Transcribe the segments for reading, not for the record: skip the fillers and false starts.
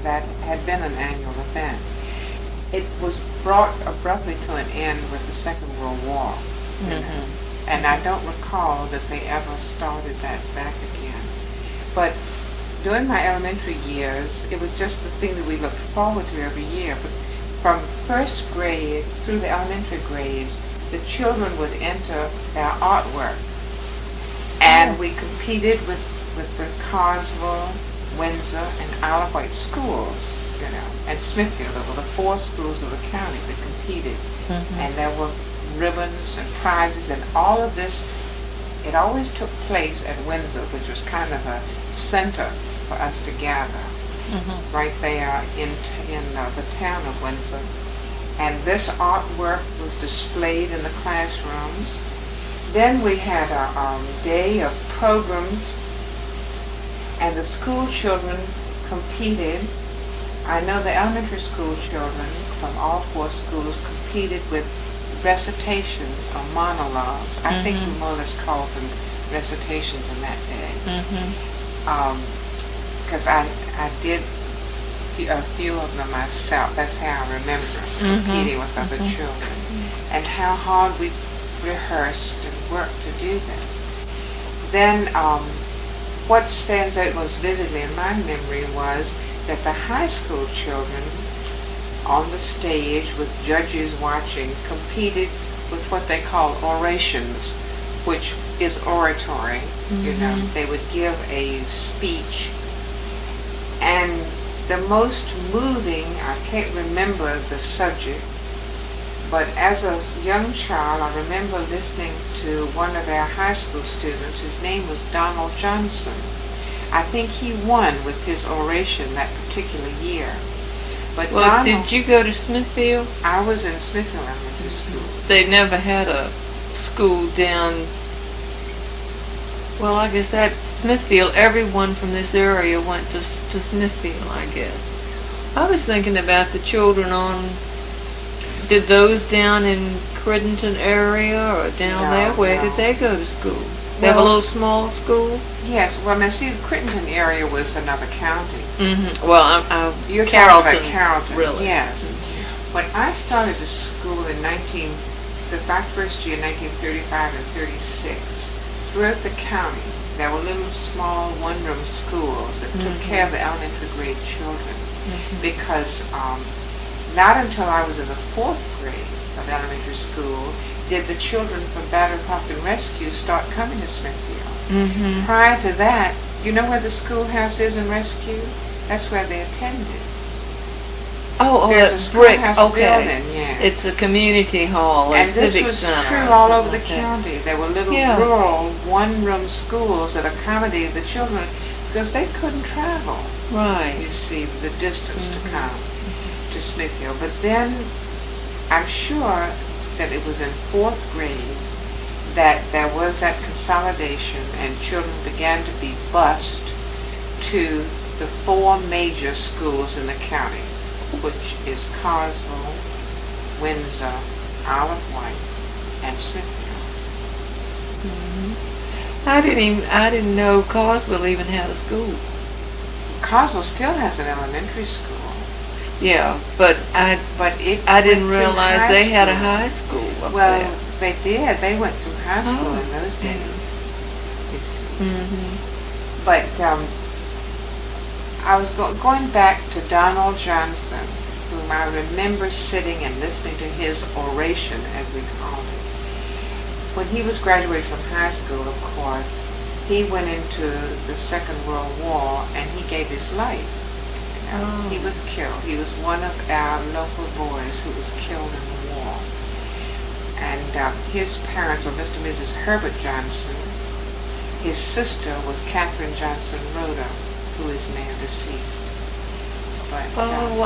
that had been an annual event. It was brought abruptly to an end with the Second World War. And I don't recall that they ever started that back again. But during my elementary years, it was just the thing that we looked forward to every year. But from first grade through the elementary grades, the children would enter their artwork. And we competed with the Carsville, Windsor, and Isle of Wight schools, and Smithfield. There were the 4 schools of the county that competed. And there were ribbons and prizes and all of this. It always took place at Windsor, which was kind of a center for us to gather, right there in the town of Windsor. And this artwork was displayed in the classrooms. Then we had a day of programs, and the school children competed. I know the elementary school children from all 4 schools competed with recitations or monologues. I think we more or less called them recitations in that day. Because I did a few of them myself. That's how I remember competing with other children. And how hard we rehearsed and worked to do this. Then what stands out most vividly in my memory was that the high school children on the stage with judges watching competed with what they call orations, which is oratory. They would give a speech, and the most moving, I can't remember the subject, but as a young child I remember listening to one of our high school students. His name was Donald Johnson. I think he won with his oration that particular year. But well, did you go to Smithfield? I was in Smithfield Elementary School. They never had a school down. Well, I guess that Smithfield, everyone from this area went to Smithfield, I guess. I was thinking about the children did those down in Crittenton area or down there? Where did they go to school? They have a little small school? Yes. Well, now see, the Crittenton area was another county. Well, you're Carrollton. Talking about Carrollton. Really? Yes. When I started the school in my first year, 1935 and 36, throughout the county, there were little small one-room schools that took care of the elementary grade children. Because not until I was in the 4th grade of elementary school did the children from Battered Hawk and Rescue start coming to Smithfield. Prior to that, you know where the schoolhouse is in Rescue? That's where they attended. There's a schoolhouse building, yeah. It's a community hall or civic center. And this was true all over the county. There were little rural one-room schools that accommodated the children because they couldn't travel. Right. You see, the distance to come to Smithfield. But then I'm sure that it was in 4th grade that there was that consolidation and children began to be bused to the 4 major schools in the county, which is Carsville, Windsor, Isle of Wight, and Smithfield. I didn't know Carsville even had a school. Carsville still has an elementary school. Yeah, but I didn't realize they had a high school up there. Well, they did. They went through high school in those days. You see. But I was going back to Donald Johnson, whom I remember sitting and listening to his oration, as we called it. When he was graduated from high school, of course, he went into the Second World War and he gave his life. He was killed. He was one of our local boys who was killed in the war. And his parents were Mr. and Mrs. Herbert Johnson. His sister was Catherine Johnson Rhoda, who is now deceased. But,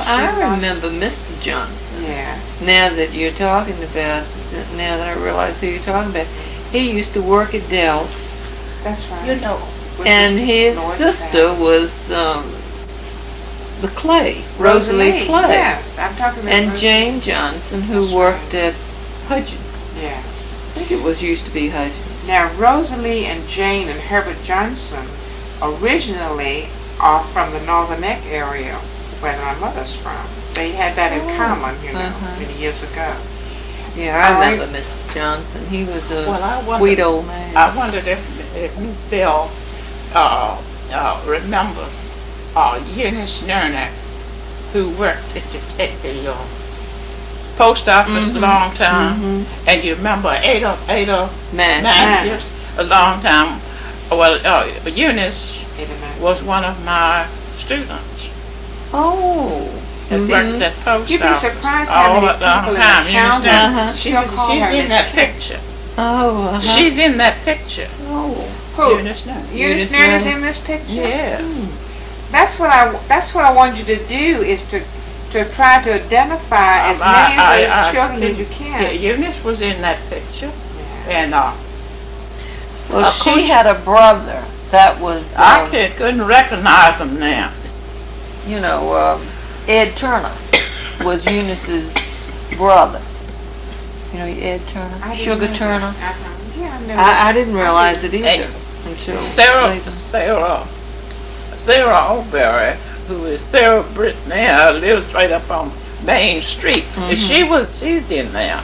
I remember Mr. Johnson. Yes. Now that you're talking about, now that I realize who you're talking about, he used to work at Delk's. That's right. And his sister was the Clay, Rosalie Clay. Yes, I'm talking about. And Jane Johnson, who worked at Hudgens. Yes. I think it used to be Hudgens. Now, Rosalie and Jane and Herbert Johnson originally are from the Northern Neck area, where my mother's from. They had that in common, many years ago. Yeah, I remember Mr. Johnson. He was a sweet old man. I wondered if Bill remembers Eunice Nernick, who worked at the post office a long time, and you remember Ada Matthews a long time. Well, Eunice was one of my students. Oh. And worked at post You'd be office surprised how many people in the town She's in that picture. Oh. She's in that picture. Oh. Who? Eunice Nernick. Eunice Nernick is in this picture? Yeah. That's what I want you to do, is to try to identify as many of those children as you can. Yeah, Eunice was in that picture. Yeah. And Well, she had a brother that was, I couldn't recognize him now. Ed Turner was Eunice's brother. You know Ed Turner? Sugar Turner? Yeah, I know. I didn't realize it either. Hey, Until Sarah Alberry, who is Sarah Britt now, lives right up on Main Street. And she's in there.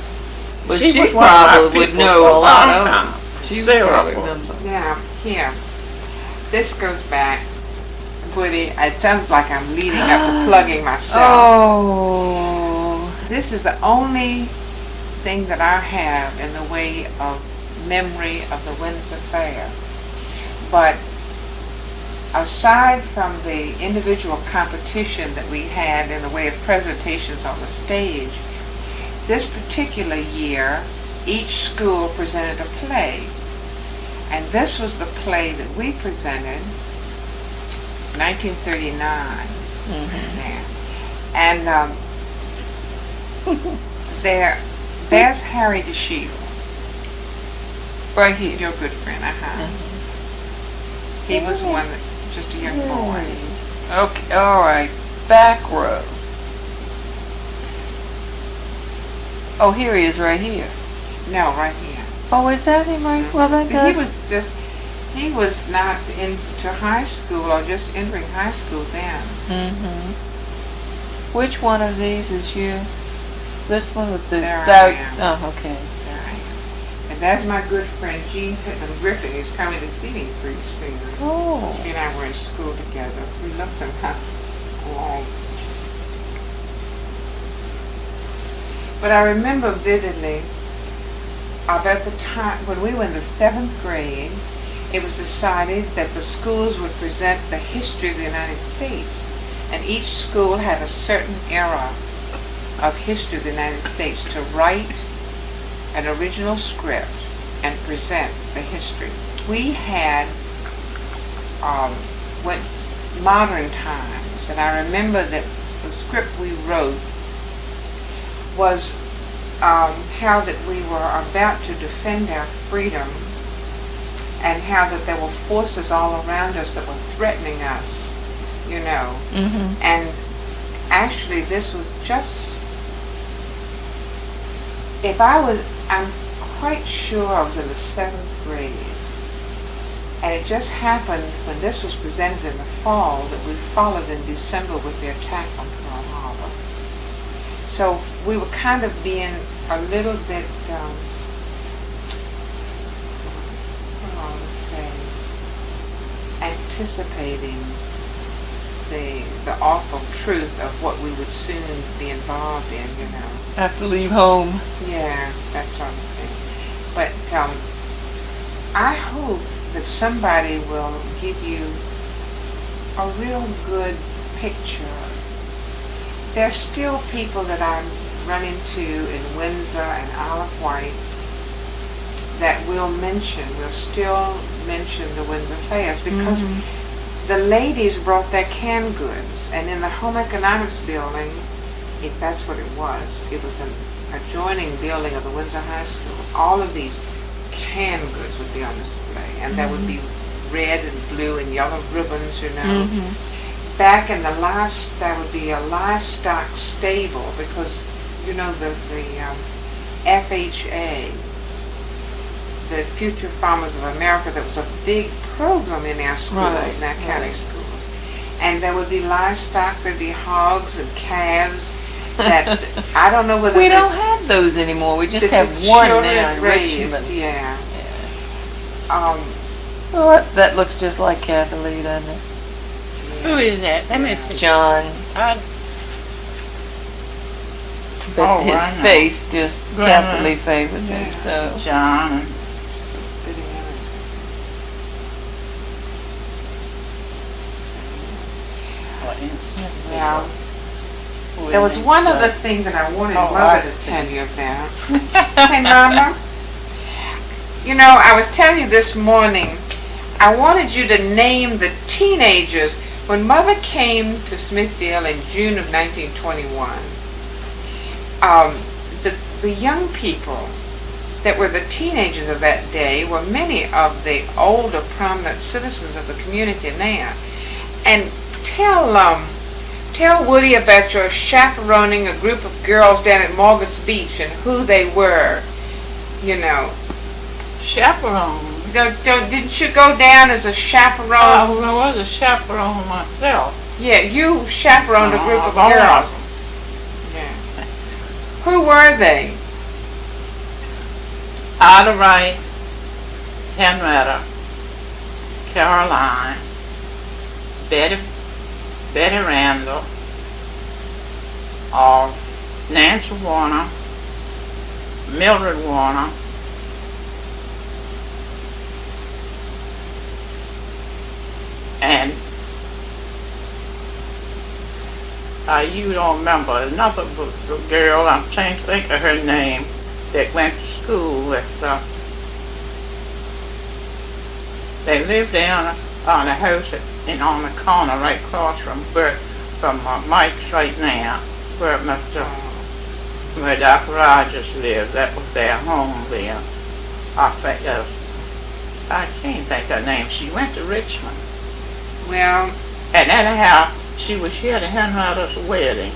But she she was one of my probably would people know for a lot of time. them. She would Sarah probably was. remember. Yeah, here. This goes back, Woody. It sounds like I'm leading up to plugging myself. Oh. This is the only thing that I have in the way of memory of the Windsor Fair. But aside from the individual competition that we had in the way of presentations on the stage, this particular year, each school presented a play. And this was the play that we presented, 1939. Yeah. And there's Harry DeShield. Right here. Your good friend, He was one that, just a young boy. Okay, all right. Back row. Oh, here he is right here. No, right here. Oh, is that him right? Well, that does. He was not into high school or just entering high school then. Which one of these is you? This one with the... There I am. Oh, okay. There I am. And that's my good friend Jean Pittman Griffin, who's coming to see me pretty soon. Oh. She and I were in school together. We looked them up long. But I remember vividly about the time when we were in the 7th grade, it was decided that the schools would present the history of the United States. And each school had a certain era of history of the United States to write an original script and present the history. We had went modern times, and I remember that the script we wrote was how that we were about to defend our freedom, and how that there were forces all around us that were threatening us, And actually this was just, I'm quite sure I was in the 7th grade. And it just happened when this was presented in the fall that we followed in December with the attack on Pearl Harbor. So we were kind of being a little bit, anticipating the awful truth of what we would soon be involved in, Have to leave home. Yeah, that sort of thing. But I hope that somebody will give you a real good picture. There's still people that I run into in Windsor and Isle of Wight that will still mention the Windsor Fairs, because the ladies brought their canned goods, and in the home economics building, if that's what it was an adjoining building of the Windsor High School. All of these canned goods would be on display, and there would be red and blue and yellow ribbons, Back in the there would be a livestock stable, because the FHA, the Future Farmers of America, that was a big program in our schools, in our county schools. and there would be livestock. There'd be hogs and calves. That I don't know whether We don't have those anymore. We just that have the one children now in raised, Richmond. Yeah. Oh, that looks just like Kathy Lee, doesn't it? Who is that? Let me Yeah. see. John. I- But Oh, his I know. face just Grandma. Kathy Lee favors him. Yeah. So John. Just a spitting image. Now, there was one other thing that I wanted Oh, Mother to tell you about. Hey, Mama. You know, I was telling you this morning, I wanted you to name the teenagers. When Mother came to Smithville in June of 1921, the young people that were the teenagers of that day were many of the older prominent citizens of the community now. And tell Woody about your chaperoning a group of girls down at Morgan's Beach and who they were. You know, Chaperone. didn't you go down as a chaperone? I was a chaperone myself. Yeah, you chaperoned a group of all girls. of them. Yeah. Who were they? Ida Wright, Henrietta, Caroline, Betty Randall, Nancy Warner, Mildred Warner, and you don't remember another girl, I'm trying to think of her name, that went to school with, they lived down on a house on the corner right across from Mike's right now, where Dr. Rogers lived. That was their home there. I can't think of her name. She went to Richmond. Well, And anyhow, she was here to Henrietta's wedding.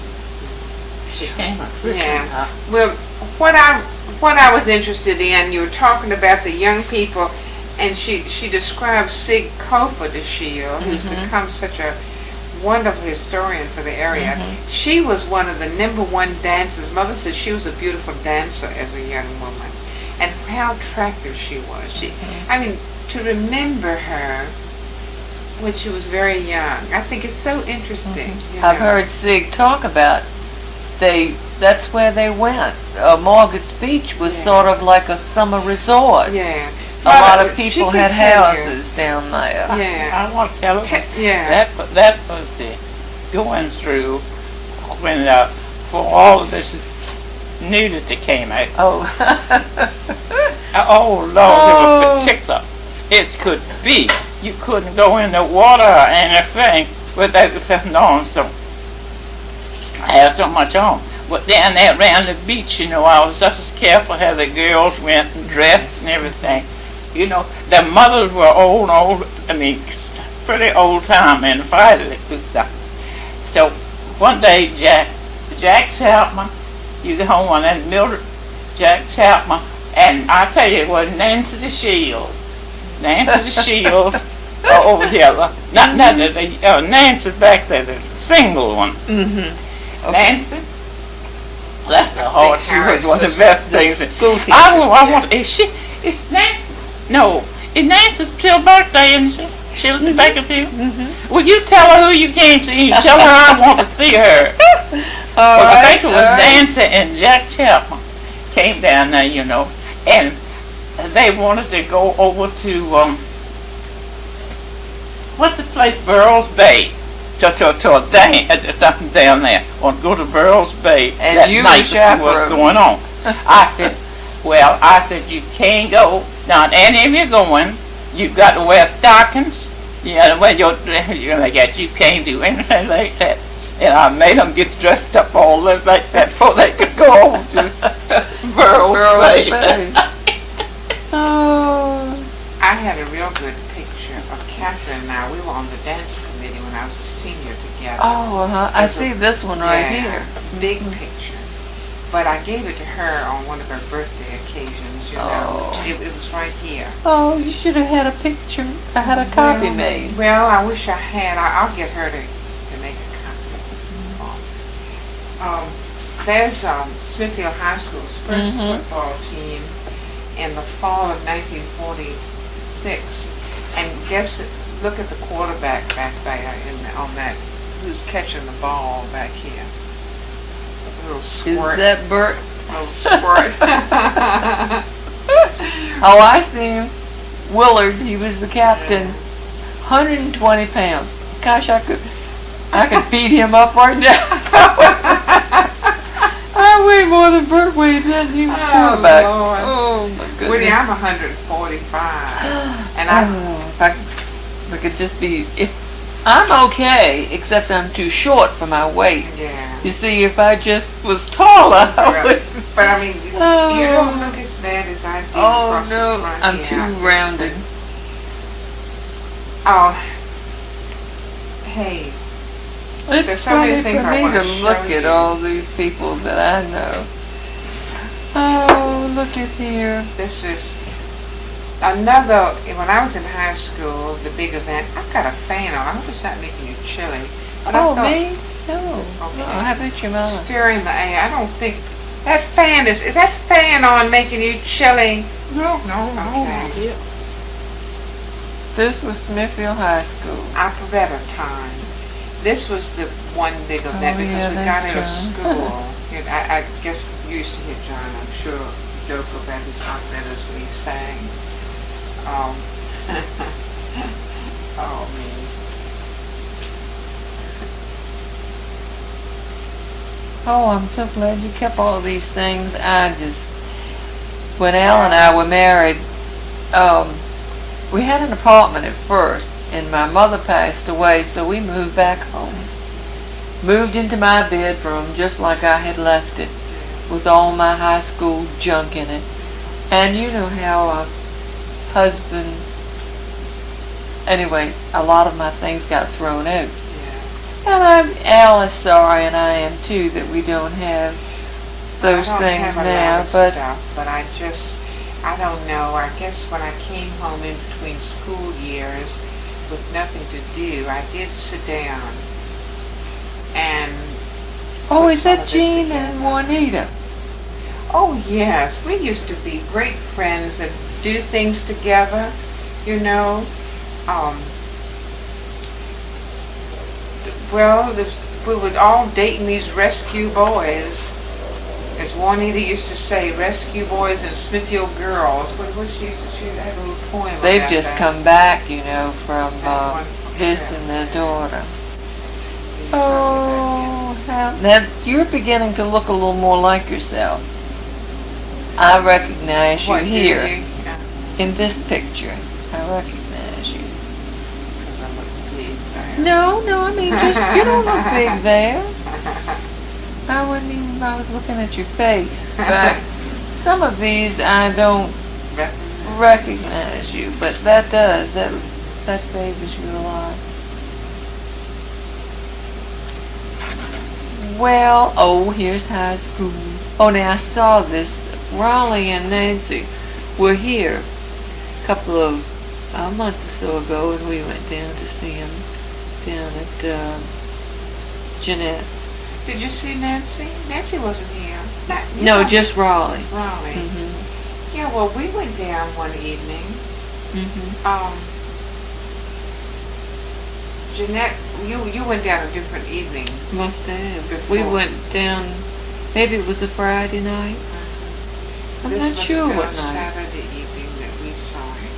She came to Richmond. yeah. Well, what I was interested in, you were talking about the young people, and she described Sig Kofa de Shield, who's become such a wonderful historian for the area. She was one of the #1 dancers. Mother said she was a beautiful dancer as a young woman, and how attractive she was. I mean, to remember her when she was very young, I think it's so interesting. You I've know. heard Sig talk about that's where they went. Morgan's Beach was sort of like a summer resort. Yeah. A lot of She people could had tell you. houses down there. Yeah. I want to tell her Yeah. that was the going through when for all of this nudity came out. Oh. Oh Lord, it was particular. It could be. You couldn't go in the water or anything without knowing so. I had so much on. But down there around the beach, you know, I was just as careful how the girls went and dressed and everything. You know, the mothers were old, I mean, pretty old time and fighting and stuff. So one day, Jack Chapman, you get home on that Mildred, Jack Chapman, and I tell you, it was Nancy the Shields. Nancy the Shields over here. Not Nancy back there, the single one. Okay. Nancy. Bless her heart, she was one of the best things. School teacher. I want. Is Nancy? No, is Nancy's still birthday, isn't she? She'll be back with you. Will you tell her who you came to see? Tell her I want to see her. I think it was Nancy and Jack Chapman came down there, you know, and they wanted to go over to what's the place, Burroughs Bay. To a dance, something down there. Want to go to Burroughs Bay And that you night were to see what's going on. I said, you can't go. Now, any of you going, you've got to wear stockings. You got to wear you can't do anything like that. And I made them get dressed up all like that before they could go over to Burroughs Bay. Oh. I had a real good picture of Catherine and I. We were on the dance committee when I was a senior together. Oh, I see this one right here. A big picture. but I gave it to her on one of her birthday occasions, you know. Oh. It was right here. Oh, you should have had a picture. I had a copy made. Well, I wish I had. I'll get her to make a copy. There's Smithfield High School's first football team in the fall of 1946. And look at the quarterback back there on that, who's catching the ball back here. A little squirt. Is that Bert? A little squirt. Oh, I see him. Willard, he was the captain. 120 pounds. Gosh, I could beat him up right now. I weigh more than Bert weighed then. He was quarterback. Lord. Oh, my goodness. Woody, I'm 145. And if I could just be, I'm okay, except I'm too short for my weight. Yeah. You see, if I just was taller, I would. But I mean, you don't look as bad as I do. Oh no, I'm too rounded. Oh, hey. It's There's so funny many things for I me want to to look show at you. all these people that I know. Oh, look at here. This is another, when I was in high school, the big event, I've got a fan on. I hope it's not making you chilly. But Oh, I thought, me? No. Okay. No, how about your mom? stirring the air. I don't think, that fan is that fan on making you chilly? No. Okay. This was Smithfield High School. Alphabeta time. This was the one big event Oh, because yeah, we got that's out of John. school. I guess you used to hear John, I'm sure, joke about his alphabetas when he sang. Oh, me. Oh, I'm so glad you kept all of these things. When Al and I were married, we had an apartment at first, and my mother passed away, so we moved back home. Moved into my bedroom just like I had left it, with all my high school junk in it. And you know how a husband, anyway, a lot of my things got thrown out. And Al is sorry, and I am too, that we don't have those things now. But I don't know. I guess when I came home in between school years with nothing to do, I did sit down and. Oh, is that Jean and Juanita? Oh yes, we used to be great friends and do things together. You know. Well, we were all dating these rescue boys. As Juanita used to say, rescue boys and Smithfield girls. What she used to say, that little poem. They've just come back, you know, from visiting their daughter. Oh, now you're beginning to look a little more like yourself. I recognize you here in this picture. I recognize you. No, I mean, just, you don't look big there. I was looking at your face. But some of these I don't recognize you, but that does. That favors you a lot. Well, here's high school. Oh, now I saw this. Raleigh and Nancy were here a month or so ago, and we went down to see them down at Jeanette. Did you see Nancy? Nancy wasn't here. No, just Raleigh. Raleigh. Mm-hmm. Yeah, well, we went down one evening. Mm-hmm. Jeanette, you went down a different evening. Must have. Before. We went down, maybe it was a Friday night. I'm not sure what night. Saturday evening that we saw him.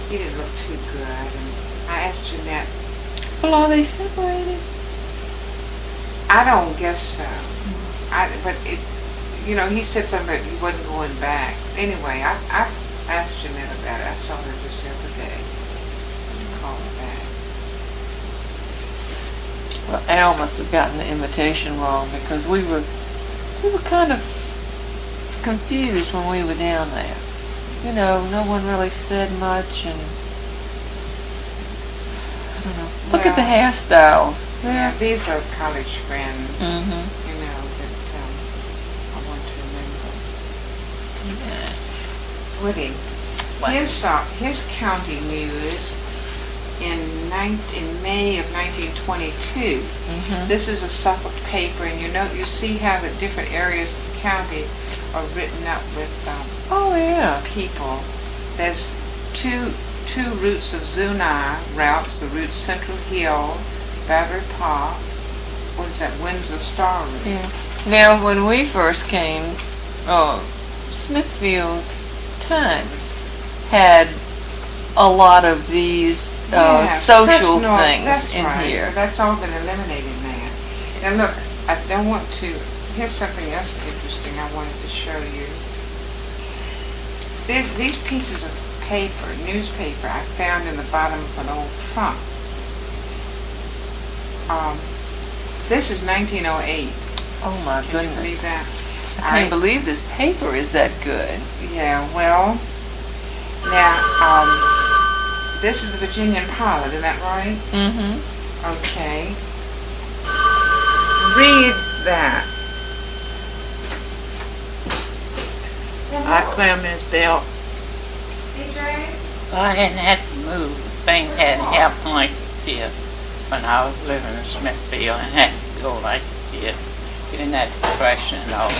He didn't look too good, and I asked Jeanette. Well, are they separated? I don't guess so. But he said something that he wasn't going back. Anyway, I asked Jeanette about it. I saw her just the other day. I called her back. Well, Al must have gotten the invitation wrong, because we were kind of confused when we were down there. You know, no one really said much, and I don't know. Look at the hairstyles. Yeah, these are college friends. Mm-hmm. You know, that Woody, What? his county news in May of 1922. This is a Suffolk paper, and you see how the different areas of the county are written up with Oh, yeah. people. There's two routes of Zuni routes, the route Central Hill, Battery Park, what is that, Windsor Star route. Yeah. Now, when we first came, Smithfield Times had a lot of these Yes, social personal- things that's in right. here. That's all been eliminated now. Now look, I don't want to, here's something else interesting I wanted to show you. These pieces of paper, newspaper, I found in the bottom of an old trunk. This is 1908. Oh my Can you believe goodness. that? I can't believe this paper is that good. Yeah, well, now, this is the Virginian Pilot, isn't that right? Mm-hmm. Okay. Read that. I clear Miss Bell. I hadn't had to move. Things hadn't happened like this when I was living in Smithfield and had to go like this. In that depression and all,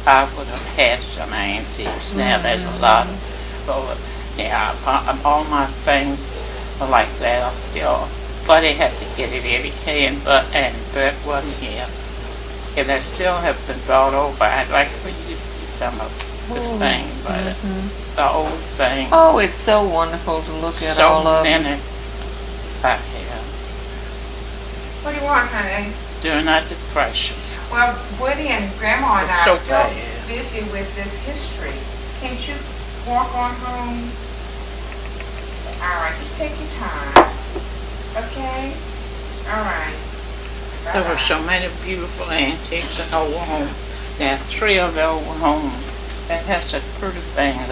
I would have had some antiques. Now there's a lot of, yeah, all my things are like that still. Buddy had to get it every day, and Bert wasn't here. And they still have been brought over. I'd like for you to see some of the things, but the old things. Oh, it's so wonderful to look at So all of them. many I have What do you want, honey? during that depression. Well, Woody and Grandma and I So are still bad. busy with this history. Can't you walk on home? All right, just take your time. Okay? All right. There were Bye-bye. so many beautiful antiques in our home. There are 3 of our home that has such pretty things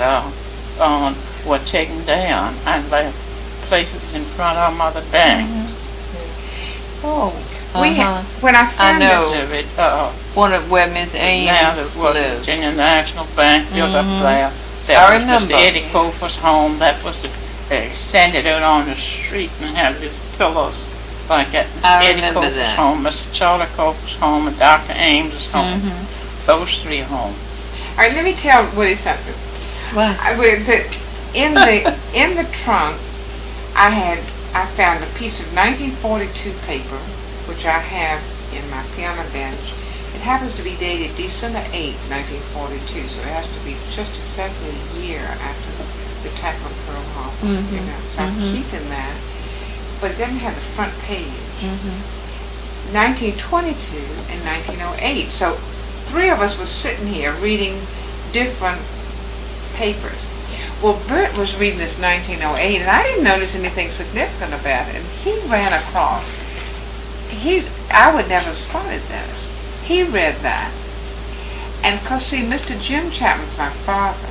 were taken down and left places in front of Mother Banks. Oh, When I found know. this, one of where Miss Now Ames there was lived. Virginia National Bank built up there. I That was remember. Mr. Eddie Cofer's home. That was they extended it on the street and had these pillows like that. Mr. I Eddie remember Cofer's that. home, Mr. Charlie Cofer's home, and Dr. Ames's home. Those 3 homes. all right, let me tell Woody something. What? In the trunk, I found a piece of 1942 paper, which I have in my piano bench. It happens to be dated December 8, 1942, so it has to be just exactly a year after the attack on Pearl Harbor. So I'm keeping that, but it doesn't have the front page. 1922 and 1908. So 3 of us were sitting here reading different papers. Well, Bert was reading this 1908, and I didn't notice anything significant about it. And he ran across. I would never have spotted this. He read that. And because, see, Mr. Jim Chapman's my father.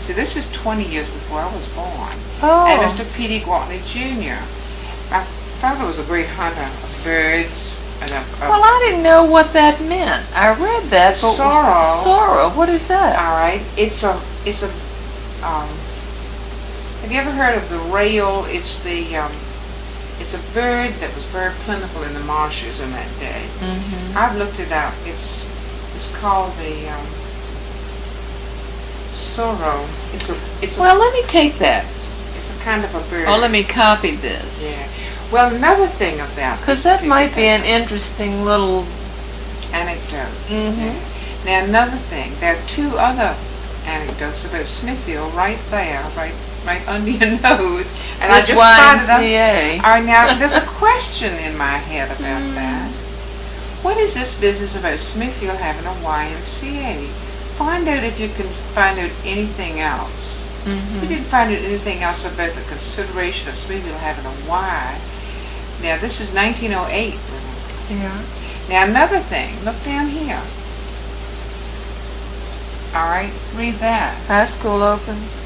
See, this is 20 years before I was born. Oh. And Mr. P.D. Gwaltney Jr. My father was a great hunter of birds and Well, I didn't know what that meant. I read that. But Sorrow. Sorrow. What is that? all right. It's a have you ever heard of the rail? It's a bird that was very plentiful in the marshes in that day. I've looked it up. It's called the sorrow. Well, let me take that. It's a kind of a bird. Oh, let me copy this. Yeah. Well, another thing about Because this that piece might of be an interesting little... anecdote. Mhm. Now, another thing. There are 2 other anecdotes about Smithfield right there, right under your nose, and I This just spotted them. YMCA. All right, now there's a question in my head about that. What is this business about Smithfield having a YMCA? Find out if you can find out anything else. See if you can find out anything else about the consideration of Smithfield having a Y. Now this is 1908. Yeah. Now another thing, look down here. All right, read that. High school opens.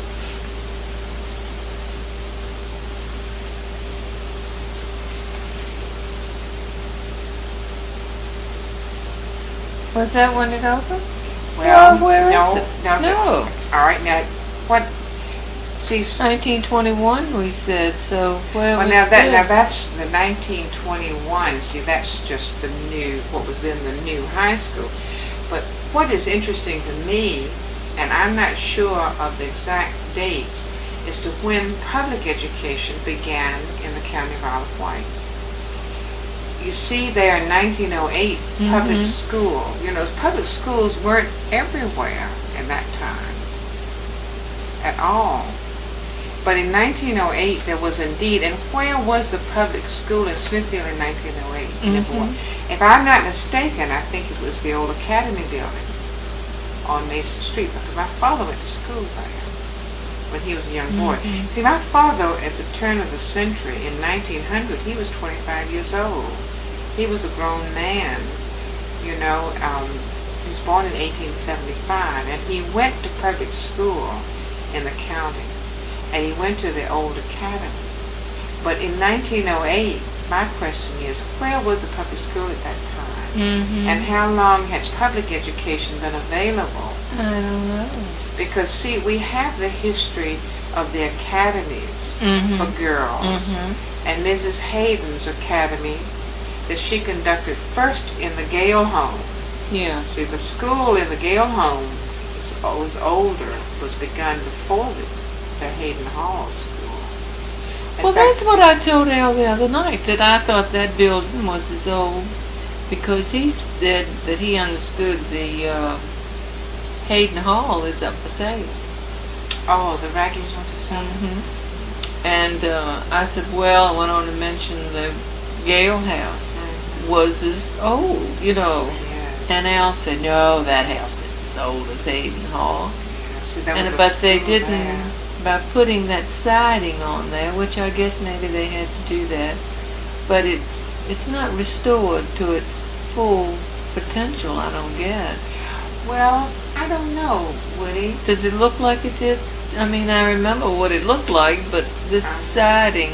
Was that when it opened? Well, where is no, it? no. No. All right, now what See, 1921 we said, so where well, was now this? that's the 1921. See, that's just the new, what was in the new high school. But what is interesting to me, and I'm not sure of the exact dates, as to when public education began in the county of Isle of Wight. You see there in 1908, public school, public schools weren't everywhere in that time at all. But in 1908, there was indeed, and where was the public school in Smithfield in 1908? If I'm not mistaken, I think it was the old Academy building on Mason Street, because my father went to school there when he was a young boy. See, my father, at the turn of the century, in 1900, he was 25 years old. He was a grown man, he was born in 1875, and he went to public school in the county, and he went to the old academy. But in 1908, my question is, where was the public school at that time? And how long has public education been available? I don't know. Because, see, we have the history of the academies for girls, and Mrs. Hayden's academy that she conducted first in the Gale home. Yeah. See, the school in the Gale home was older, was begun before the Hayden Hall School. Well, that's what I told Al the other night, that I thought that building was as old, because he said that he understood the Hayden Hall is up for sale. Oh, the Raggies went to sale? And I said, well, I went on to mention the Gale house was as old, Yes. And Al said, no, that house isn't as old as Hayden Hall. So that was a But they school didn't, there. by putting that siding on there, which I guess maybe they had to do that, but it's not restored to its full potential, I don't guess. Well, I don't know, Woody. Does it look like it did? I mean, I remember what it looked like, but this siding...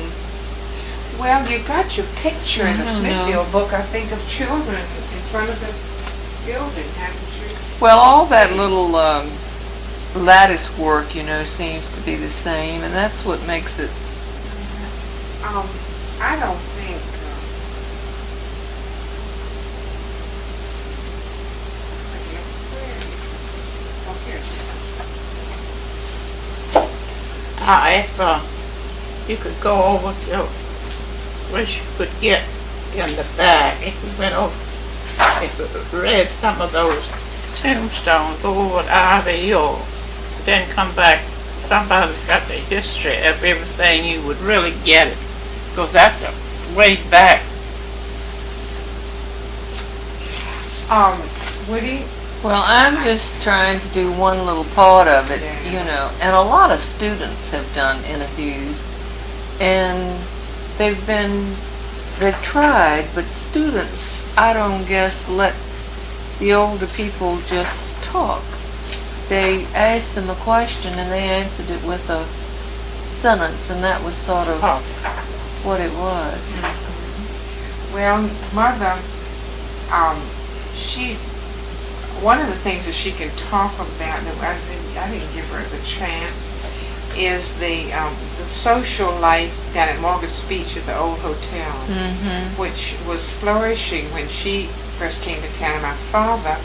Well, you got your picture in the I don't Smithfield book, I think, of children in front of the building, haven't you? Well, all that little lattice work, seems to be the same, and that's what makes it... I don't think... If you could go over to where you could get in the back, if you went over, if you read some of those tombstones, go over to Ivy Hill, then come back, somebody's got the history of everything, you would really get it, because that's a way back. Woody? Well, I'm just trying to do one little part of it, and a lot of students have done interviews, and they've tried, but students, I don't guess, let the older people just talk. They asked them a question and they answered it with a sentence, and that was sort of what it was. Well, Mother, one of the things that she can talk about, that I didn't give her the chance, is the social life down at Morgan's Beach at the old hotel, which was flourishing when she first came to town. My father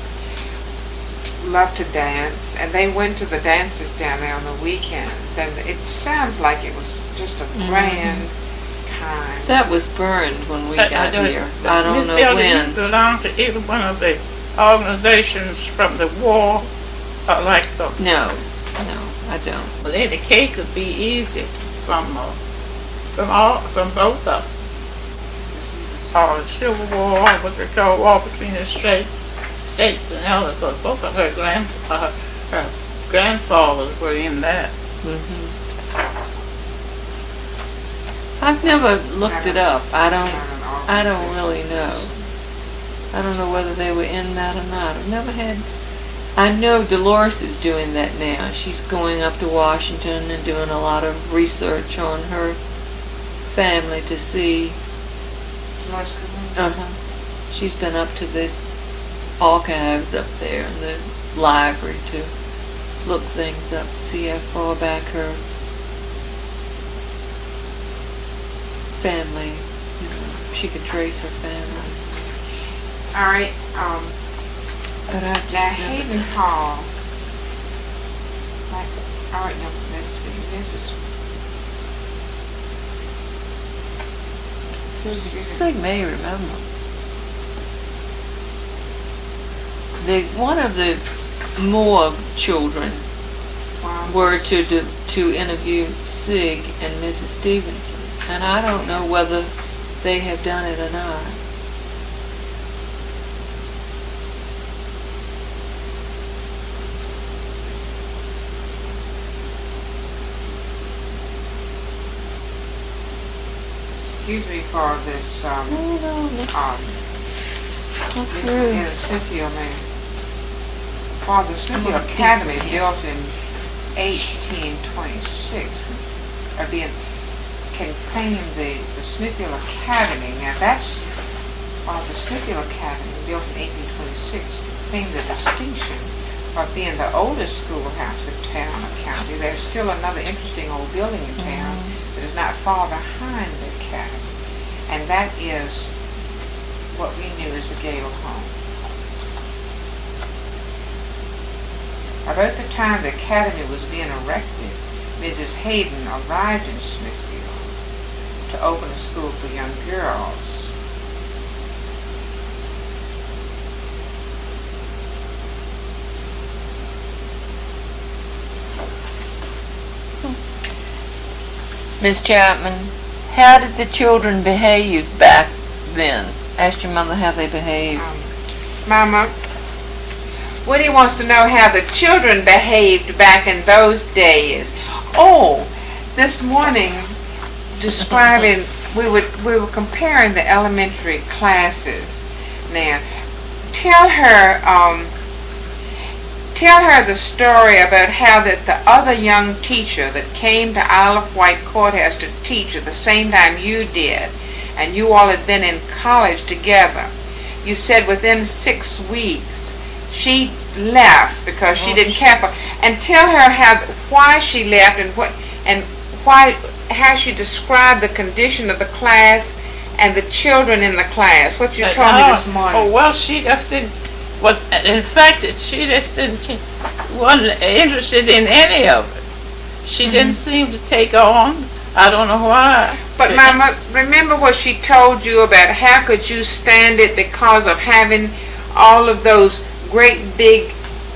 loved to dance, and they went to the dances down there on the weekends, and it sounds like it was just a grand time. That was burned when we got here. I don't know when. This building belonged to either one of the organizations from the war, like the... No, I don't. Well, the cake could be easy from both of them. The Civil War, what they call war between the states and others, but both of her grandfathers were in that. I've never looked it up. I don't really know. I don't know whether they were in that or not. I've never had... I know Dolores is doing that now. She's going up to Washington and doing a lot of research on her family to see... She's been up to the archives up there in the library to look things up, see how far back her family. You know, she could trace her family. All right. But I just Now never- Hayden Hall. Like, all right, no, let's see. This is. Sig may remember. One of the Moore children were to interview Sig and Mrs. Stevenson, and I don't know whether they have done it or not. Excuse me for this. In Smithfield, man. For the Smithfield Academy, built in 1826, can claim the Smithfield Academy. Now that's the Smithfield Academy, built in 1826, claim the distinction of being the oldest schoolhouse in town or county. There's still another interesting old building in town that is not far behind the academy, and that is what we knew as the Gale home. About the time the academy was being erected, Mrs. Hayden arrived in Smithfield to open a school for young girls. Miss Chapman, how did the children behave back then? Asked your mother how they behaved. Mama, Woody wants to know how the children behaved back in those days. Oh, this morning, describing, we were comparing the elementary classes. Now, tell her the story about how that the other young teacher that came to Isle of Wight Courthouse to teach at the same time you did, and you all had been in college together. You said within 6 weeks she left because she didn't care for. And tell her why she left and how she described the condition of the class and the children in the class. What you told me this morning. Oh well, she just didn't. Well, in fact, she just wasn't interested in any of it. She didn't seem to take on. I don't know why. But Mama, remember what she told you about how could you stand it because of having all of those great big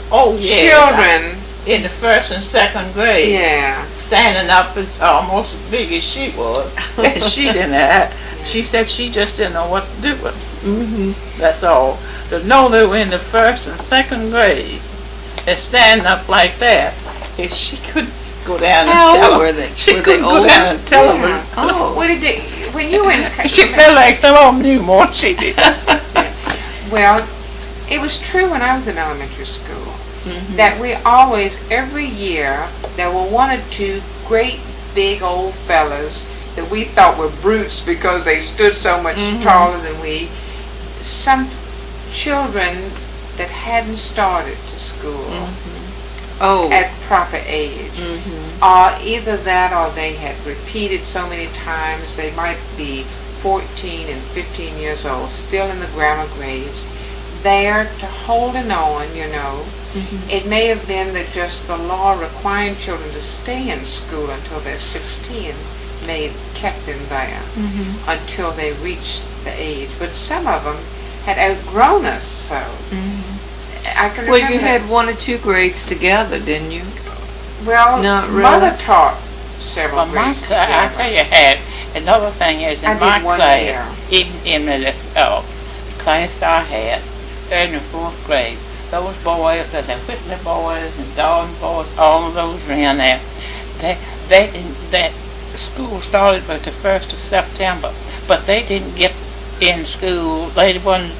children in the first and second grade. Yeah. Standing up almost as big as she was. And she didn't have. She said she just didn't know what to do with them. That's all. To know they were in the first and second grade and standing up like that, if she couldn't go down and How tell old them. were they? She Were couldn't they go older? down and tell them. Oh. What did you, when you went She felt like Salome knew more than she did. Well, it was true when I was in elementary school that we always, every year, there were one or two great big old fellas that we thought were brutes because they stood so much taller than we. Some children that hadn't started to school at proper age. Either that or they had repeated so many times. They might be 14 and 15 years old, still in the grammar grades, there to holding on, you know. It may have been that just the law requiring children to stay in school until they're 16 kept them there until they reached the age. But some of them had outgrown us, so I can remember. Well, you had 1 or 2 grades together, didn't you? Well, Not really. Mother taught several Well, my grades class, I tell you, another thing is in I did my 1 class, year. even in the class I had, 3rd and 4th grade, those boys, the Whitney boys and Dalton boys, all of those ran there. They didn't. That school started about the 1st of September, but they didn't get in school. They wasn't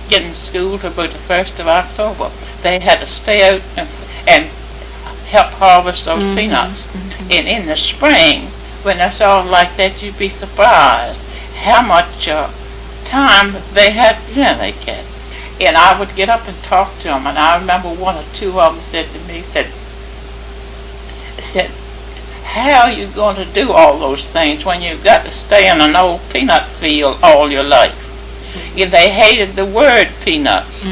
getting school till about the 1st of October. They had to stay out and help harvest those peanuts. And in the spring, when it's all like that, you'd be surprised how much time they had dinner they get. And I would get up and talk to them, and I remember 1 or 2 of them said to me, said, how you going to do all those things when you've got to stay in an old peanut field all your life? If they hated the word peanuts.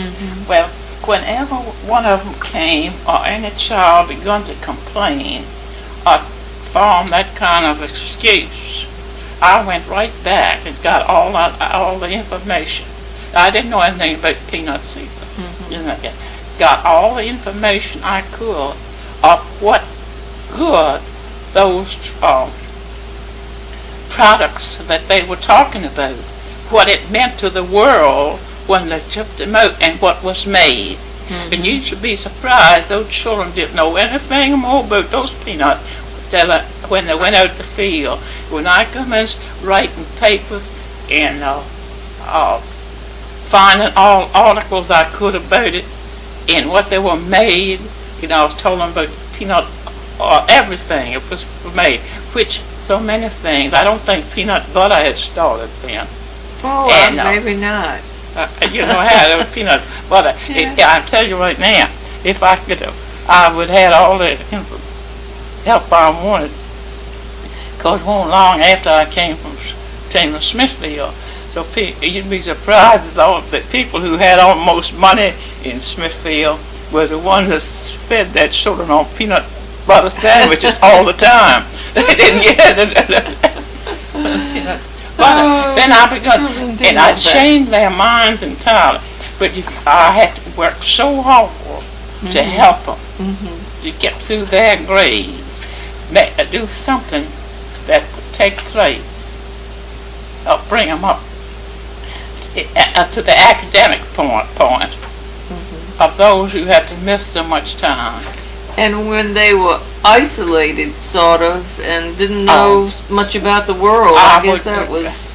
Well, whenever one of them came or any child begun to complain or form that kind of excuse, I went right back and got all the information. I didn't know anything about peanuts either. Got all the information I could of what good those products that they were talking about, what it meant to the world when they took them out and what was made. And you should be surprised those children didn't know anything more about those peanuts when they went out the field. When I come in writing papers and finding all articles I could about it and what they were made, I was telling them about peanut or everything it was made, which so many things. I don't think peanut butter had started then. Oh, and, maybe not. You know how there was peanut butter. I'm telling you right now, if I could have, I would have had all the help I wanted. Because it wasn't long after I came from Smithfield. So you'd be surprised that people who had almost money in Smithfield were the ones that fed their children on peanut butter sandwiches all the time. They didn't get it. Peanut butter. Then I begun, and I changed their minds entirely. But I had to work so hard to help them to get through their grades, do something that would take place, bring them up to the academic point of those who had to miss so much time. And when they were isolated, sort of, and didn't know much about the world, I guess that was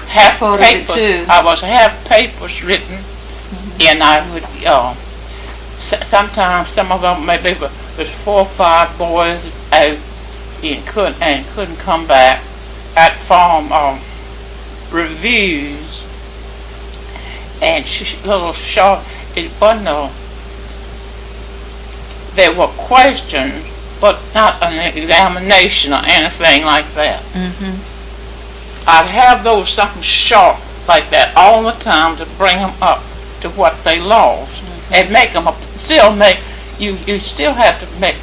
have part papers, of it too. I was have papers written, and I would sometimes some of them maybe there's 4 or 5 boys out and couldn't come back. I'd form reviews and little short. It wasn't there were questions, but not an examination or anything like that. I'd have those something short like that all the time to bring them up to what they lost and make them still make you still have to make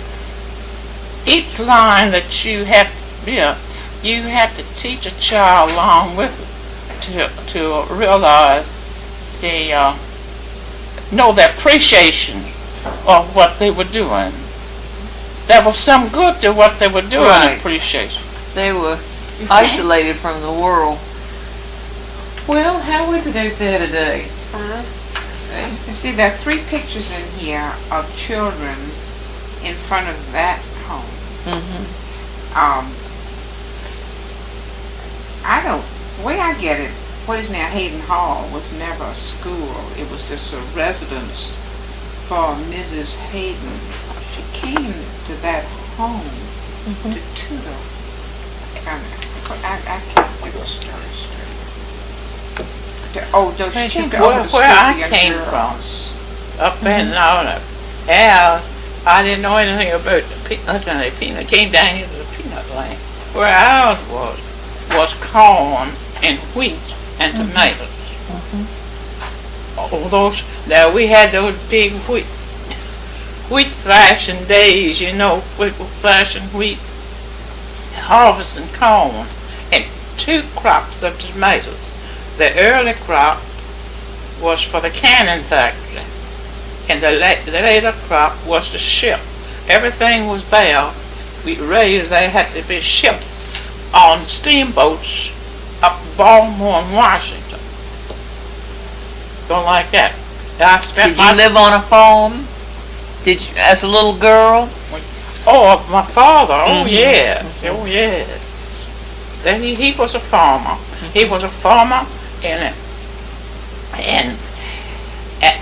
each line that you have you have to teach a child along with it to realize know the appreciation of what they were doing. There was some good to what they were doing. Right. Appreciation. They were isolated from the world. Well, how is it out there today? It's fine. You see, there are 3 pictures in here of children in front of that home. The way I get it, what is now Hayden Hall was never a school. It was just a residence for Mrs. Hayden. She came to that home to tutor. I can't get the story straight. She came to where I came from, up in Al's, I didn't know anything about the peanuts and the peanut. I came down here to the peanut land. Where ours was corn and wheat and tomatoes. All those, now we had those big wheat thrashing days, thrashing wheat, harvesting corn, and 2 crops of tomatoes. The early crop was for the canning factory, and the later crop was the ship. Everything was there. We raised, they had to be shipped on steamboats up Baltimore and Washington. Don't like that. Did you live on a farm? Did you, as a little girl? Oh, my father. Oh yes. Oh yes. Then he was a farmer. He was a farmer, and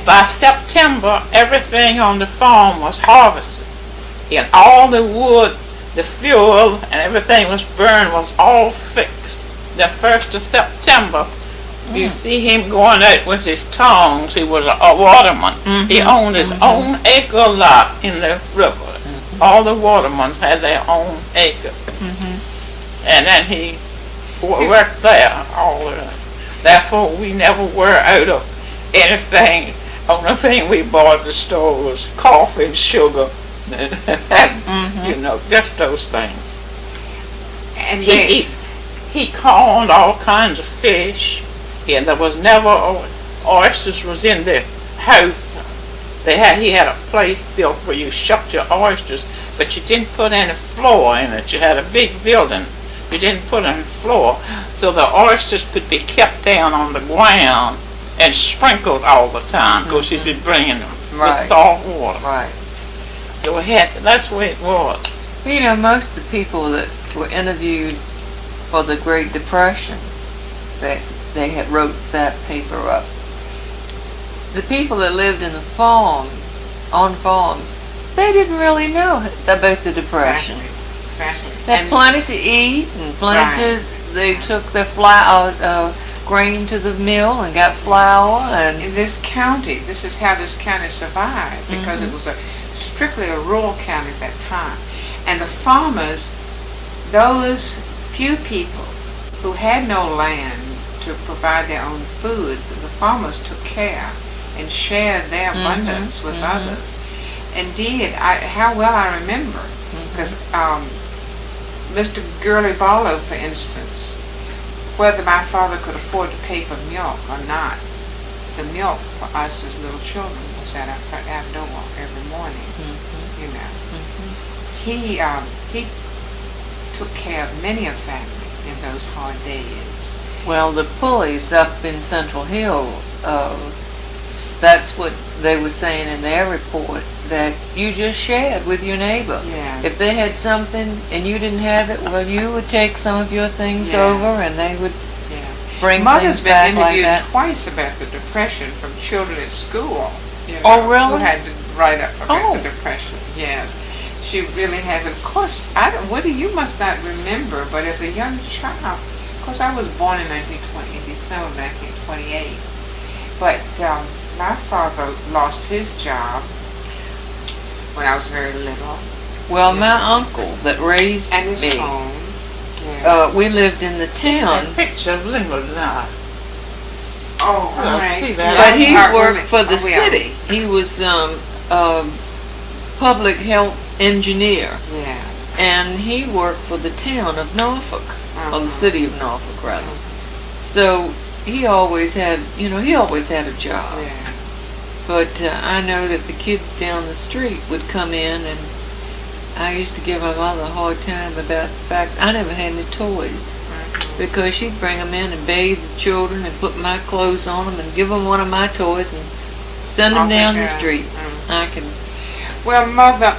by September, everything on the farm was harvested, and all the wood, the fuel, and everything was burned was all fixed. The 1st of September, you see him going out with his tongs. He was a waterman. He owned his own acre lot in the river. All the watermans had their own acre. And then he worked there all the time. Therefore, we never were out of anything. Only thing we bought at the store was coffee and sugar. You know, just those things. And He caught all kinds of fish, and there was never oysters was in the house. He had a place built where you shucked your oysters, but you didn't put any floor in it. You had a big building. You didn't put any floor, so the oysters could be kept down on the ground and sprinkled all the time, because you'd be bringing them with salt water. Right. So that's the way it was. Well, you know, most of the people that were interviewed for the Great Depression, they had wrote that paper up. The people that lived in the farms, on farms, they didn't really know about the Depression. Exactly. They had plenty to eat and plenty they took their grain to the mill and got flour. And in this county, this is how this county survived, because it was strictly a rural county at that time. And the farmers, those few people who had no land to provide their own food, the farmers took care and shared their abundance with others. Indeed, how well I remember, because Mr. Gurley Barlow, for instance, whether my father could afford to pay for milk or not, the milk for us as little children was at our door every morning. You know, he took care of many a family in those hard days. well, the pulleys up in Central Hill, that's what they were saying in their report, that you just shared with your neighbor. Yes. If they had something and you didn't have it, well, you would take some of your things over and they would bring Mother's things back been like interviewed that. twice about the Depression from children at school. You know, Oh, really? Who had to write up about Oh. the Depression. Yes. She really has. Of course, Woody, you must not remember, but as a young child, of course, I was born in 1920, in December 1928. But my father lost his job when I was very little. Well, my uncle that raised And his me, home. we lived in the town, That picture of Linwood now. Oh, all right. see that? but he Our worked women- for the oh, yeah. city. He was public health engineer, Yes. and he worked for the town of Norfolk, or the city of Norfolk, rather. So he always had, he always had a job. Yeah. But I know that the kids down the street would come in, and I used to give my mother a hard time about the fact I never had any toys. Because she'd bring them in and bathe the children and put my clothes on them and give them one of my toys and send them down the street. I can. Well, Mother,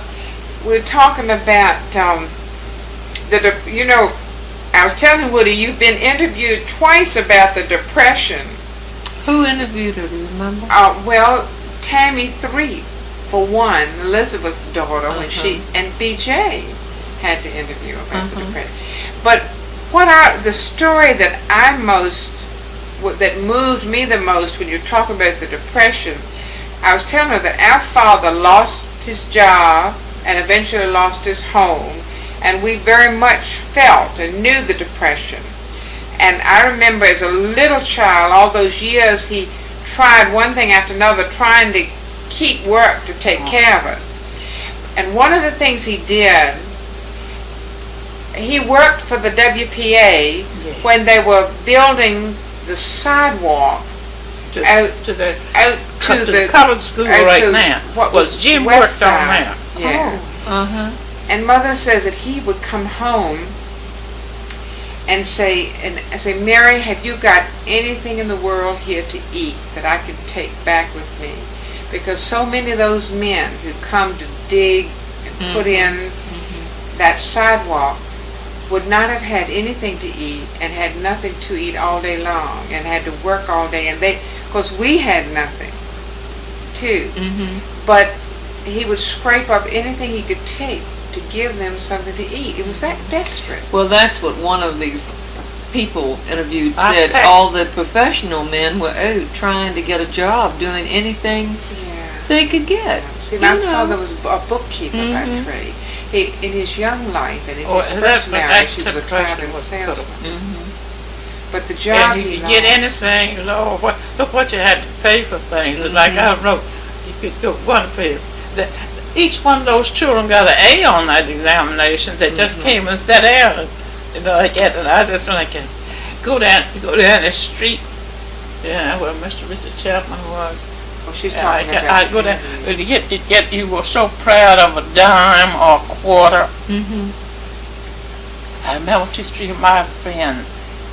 we're talking about I was telling Woody, you've been interviewed twice about the Depression. Who interviewed her? Do you remember? Well, Tammy Threep, for one, Elizabeth's daughter, when and BJ had to interview about the Depression. But the story that that moved me the most when you're talking about the Depression, I was telling her that our father lost his job and eventually lost his home, and we very much felt and knew the Depression. And I remember as a little child, all those years, he tried one thing after another, trying to keep work to take care of us. And one of the things he did, he worked for the WPA when they were building the sidewalk out to the colored school now. What was Jim West worked on Side. there. Yeah. And Mother says that he would come home and say, Mary, have you got anything in the world here to eat that I can take back with me? Because so many of those men who come to dig and put in that sidewalk would not have had anything to eat and had nothing to eat all day long and had to work all day. And of course, we had nothing too. But he would scrape up anything he could take to give them something to eat. It was that desperate. Well, that's what one of these people interviewed said. All the professional men were out trying to get a job, doing anything they could get. See, my father was a bookkeeper by trade. In his young life and in Oh, his that- first but marriage, that he was a depression traveling was salesman. Mhm. But the job And he you could get lost- anything, Lord, look what you had to pay for things. And like I wrote, you could go one pay. Each one of those children got an A on that examination. They just came and sat down. You know, I just when I can go down the street, yeah, where Mr. Richard Chapman was. Well, she's Yeah, talking about I go down, you were so proud of a dime or a quarter. Mhm. I remember two, three of my friends,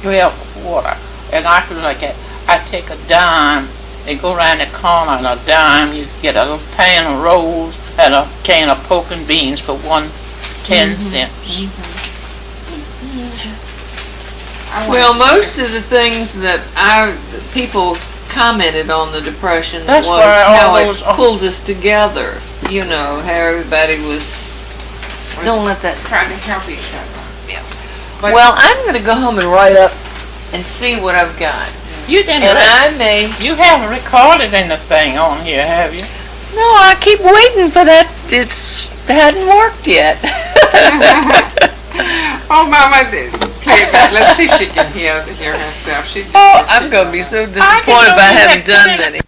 you have a quarter, and I could like it. I take a dime and go around the corner, and a dime you get a little pan of rolls and a can of pork and beans for 1.10 cents. Well, most of the things that people commented on the Depression That's was why all how it those- pulled us together. You know, how everybody was. Don't let that. trying to help each other. Yeah. But- Well, I'm going to go home and write up and see what I've got. You didn't. And I may. You haven't recorded anything on here, have you? No, I keep waiting for that. It hadn't worked yet. Oh, Mama, play it back. Let's see if she can hear herself. She just Oh, I'm going to be so disappointed if I haven't done any.